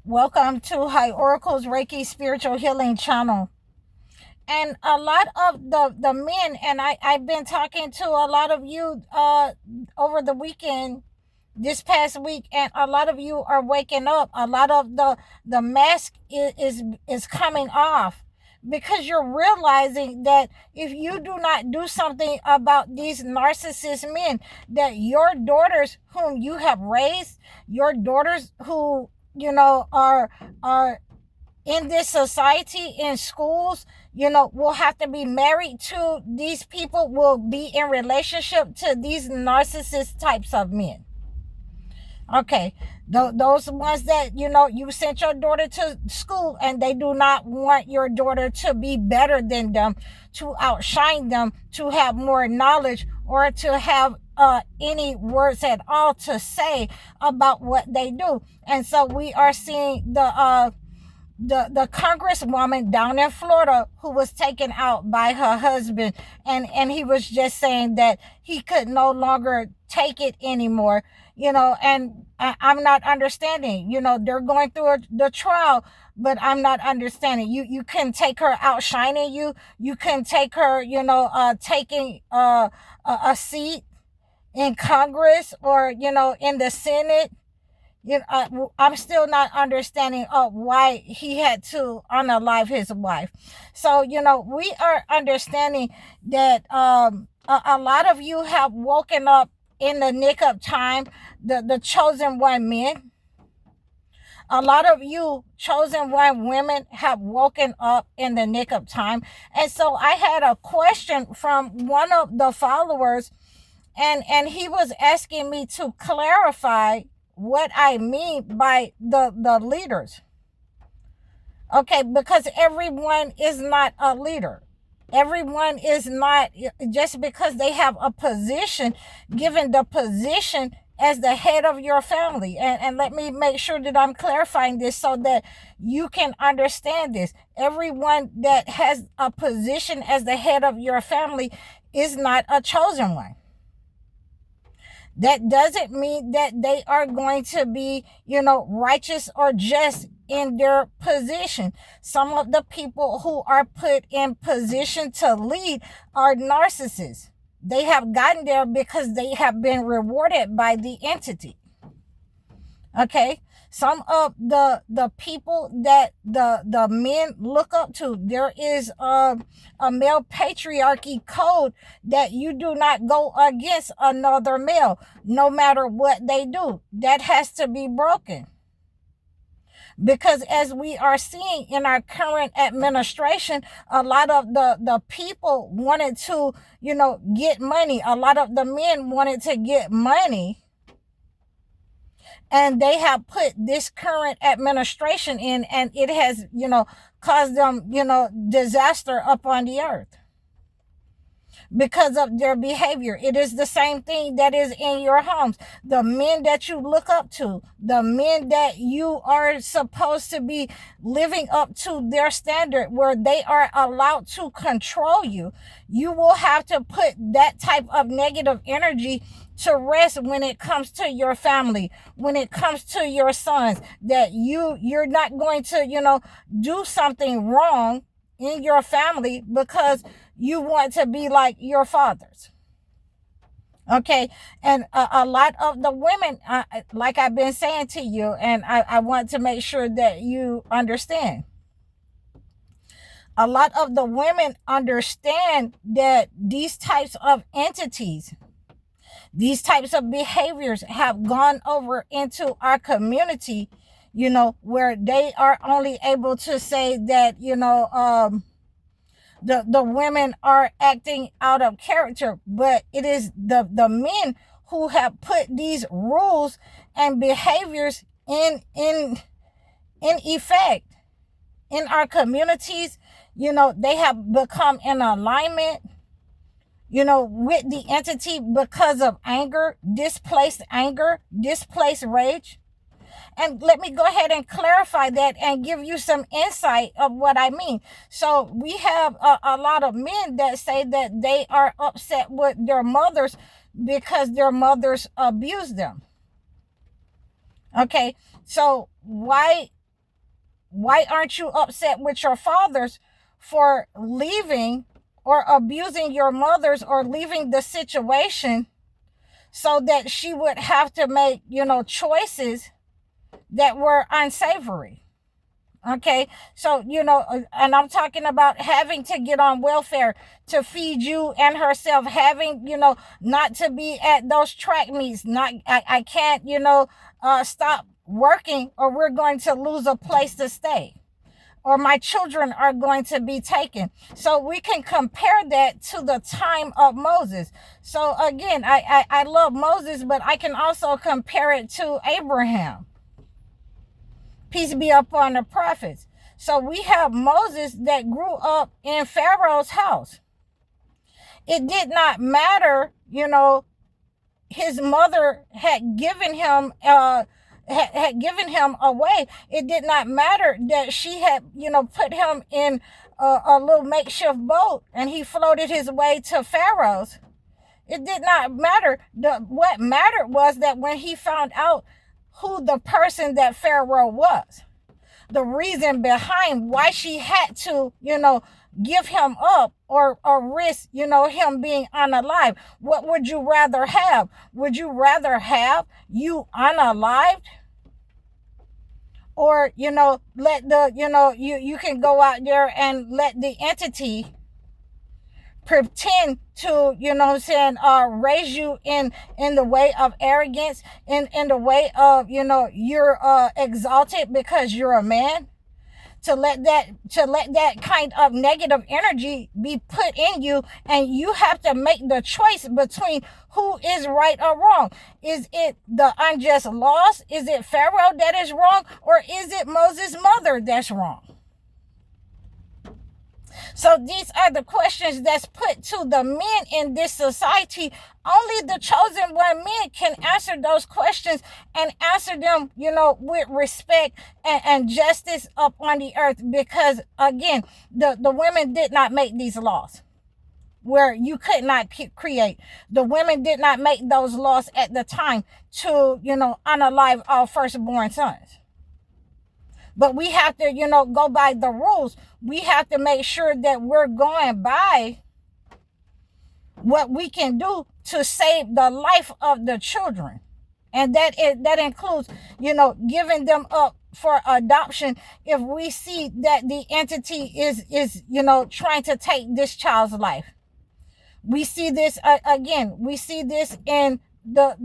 Welcome to High Oracle's Reiki Spiritual Healing Channel. And a lot of the men, and I've been talking to a lot of you over the weekend, this past week, and a lot of you are waking up. A lot of the mask is coming off, because you're realizing that if you do not do something about these narcissist men, that your daughters whom you have raised, your daughters who are in this society, in schools, will have to be married to these people, will be in relationship to these narcissist types of men. Okay, those ones that, you sent your daughter to school and they do not want your daughter to be better than them, to outshine them, to have more knowledge, or to have any words at all to say about what they do. And so we are seeing the congresswoman down in Florida who was taken out by her husband, and he was just saying that he could no longer take it anymore, and I'm not understanding. They're going through the trial, but I'm not understanding. You can take her outshining you. You can take her, taking a seat in Congress, or in the Senate. I'm still not understanding why he had to unalive his wife. So, we are understanding that a lot of you have woken up in the nick of time, the chosen one men. A lot of you chosen one women have woken up in the nick of time. And so I had a question from one of the followers, and he was asking me to clarify what I mean by the leaders. Okay, because everyone is not a leader. Everyone is not, just because they have a position, given the position as the head of your family. And let me make sure that I'm clarifying this so that you can understand this. Everyone that has a position as the head of your family is not a chosen one. That doesn't mean that they are going to be, righteous or just in their position. Some of the people who are put in position to lead are narcissists. They have gotten there because they have been rewarded by the entity. Okay, some of the people that the men look up to, there is a male patriarchy code that you do not go against another male, no matter what they do. That has to be broken. Because as we are seeing in our current administration, a lot of the people wanted to, get money. A lot of the men wanted to get money. And they have put this current administration in, and it has, caused them, disaster upon the earth because of their behavior. It is the same thing that is in your homes. The men that you look up to, the men that you are supposed to be living up to their standard, where they are allowed to control you, you will have to put that type of negative energy to rest when it comes to your family, when it comes to your sons, that you're not going to, do something wrong in your family because you want to be like your fathers. Okay, and a lot of the women, like I've been saying to you, and I want to make sure that you understand. A lot of the women understand that these types of entities, these types of behaviors have gone over into our community, where they are only able to say that, the women are acting out of character, but it is the men who have put these rules and behaviors in effect in our communities. They have become in alignment, with the entity because of anger, displaced rage. And let me go ahead and clarify that and give you some insight of what I mean. So we have a lot of men that say that they are upset with their mothers because their mothers abuse them. Okay, so why why aren't you upset with your fathers for leaving or abusing your mothers or leaving the situation so that she would have to make, choices that were unsavory? Okay, so, and I'm talking about having to get on welfare to feed you and herself, having, not to be at those track meets, I can't, stop working or we're going to lose a place to stay, or my children are going to be taken. So we can compare that to the time of Moses. So again, I love Moses, but I can also compare it to Abraham. Peace be upon the prophets. So we have Moses that grew up in Pharaoh's house. It did not matter, his mother had given him had given him away. It did not matter that she had, put him in a little makeshift boat and he floated his way to Pharaoh's. It did not matter. What mattered was that when he found out who the person that Pharaoh was, the reason behind why she had to, give him up or risk, him being unalive. What would you rather have? Would you rather have you unalived? Or, let the, you can go out there and let the entity pretend to, raise you in the way of arrogance, in the way of, you're exalted because you're a man, to let that kind of negative energy be put in you, and you have to make the choice between who is right or wrong. Is it the unjust laws? Is it Pharaoh that is wrong, or is it Moses' mother that's wrong? So these are the questions that's put to the men in this society. Only the chosen one men can answer those questions and answer them, with respect and justice up on the earth. Because again, the women did not make these laws where you could not create. The women did not make those laws at the time to, unalive all firstborn sons. But we have to, go by the rules. We have to make sure that we're going by what we can do to save the life of the children. And that includes, giving them up for adoption if we see that the entity is trying to take this child's life. We see this, again, we see this in the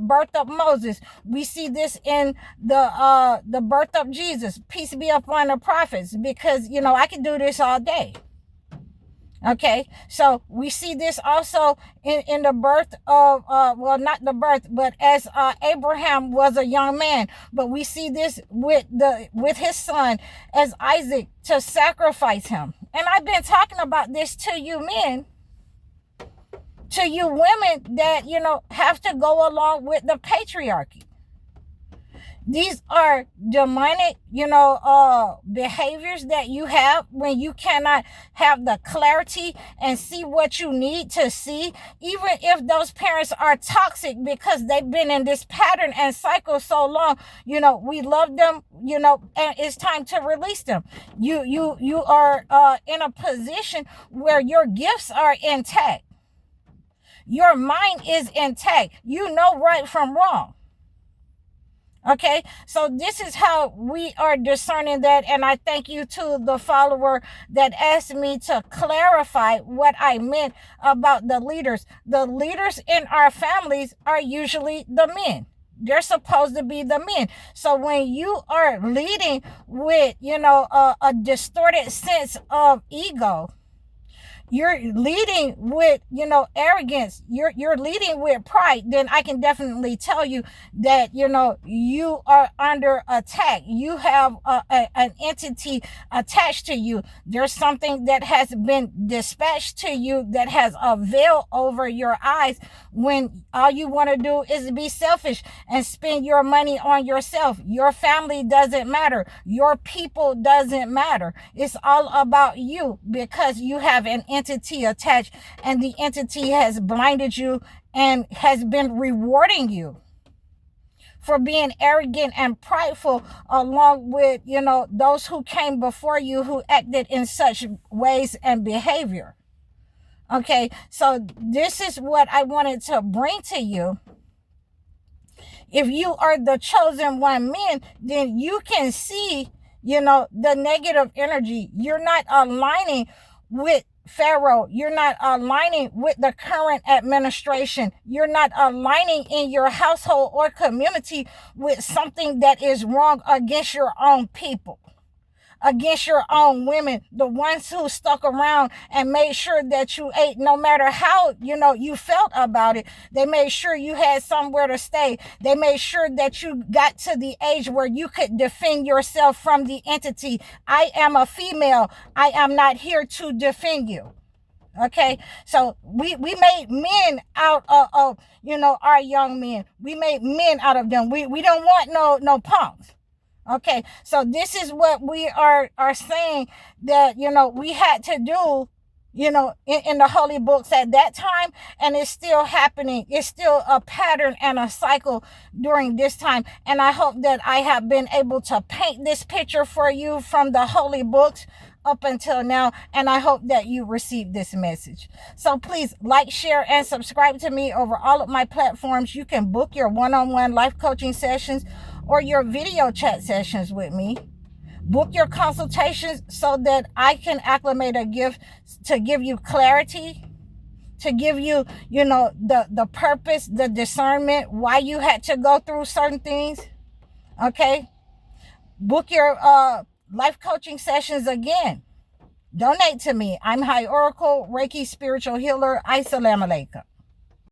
birth of Moses. We see this in the birth of Jesus. Peace be upon the prophets, because I can do this all day. Okay, so we see this also in the birth of not the birth, but as Abraham was a young man. But we see this with his son as Isaac, to sacrifice him. And I've been talking about this to you men, to you women that, have to go along with the patriarchy. These are demonic, behaviors that you have when you cannot have the clarity and see what you need to see, even if those parents are toxic because they've been in this pattern and cycle so long. We love them, and it's time to release them. You are in a position where your gifts are intact. Your mind is intact. You know right from wrong. Okay, so this is how we are discerning that. And I thank you to the follower that asked me to clarify what I meant about the leaders. The leaders in our families are usually the men. They're supposed to be the men. So when you are leading with, a distorted sense of ego, you're leading with, arrogance, you're leading with pride, then I can definitely tell you that, you are under attack. You have an entity attached to you. There's something that has been dispatched to you that has a veil over your eyes, when all you want to do is be selfish and spend your money on yourself. Your family doesn't matter. Your people doesn't matter. It's all about you, because you have an entity attached, and the entity has blinded you and has been rewarding you for being arrogant and prideful, along with, those who came before you who acted in such ways and behavior. Okay, so this is what I wanted to bring to you. If you are the chosen one man, then you can see, the negative energy. You're not aligning with Pharaoh. You're not aligning with the current administration. You're not aligning in your household or community with something that is wrong against your own people, against your own women, the ones who stuck around and made sure that you ate, no matter how, you felt about it. They made sure you had somewhere to stay. They made sure that you got to the age where you could defend yourself from the entity. I am a female. I am not here to defend you. Okay, so we made men out of our young men. We made men out of them. We don't want no punks. Okay, so this is what we are saying that, we had to do, in the holy books at that time, and it's still happening. It's still a pattern and a cycle during this time. And I hope that I have been able to paint this picture for you from the holy books up until now, and I hope that you received this message. So please like, share, and subscribe to me over all of my platforms. You can book your one-on-one life coaching sessions or your video chat sessions with me. Book your consultations so that I can acclimate a gift to give you clarity, to give you, the purpose, the discernment, why you had to go through certain things. Okay? Book your life coaching sessions again. Donate to me. I'm High Oracle, Reiki Spiritual Healer. Assalamu alaikum.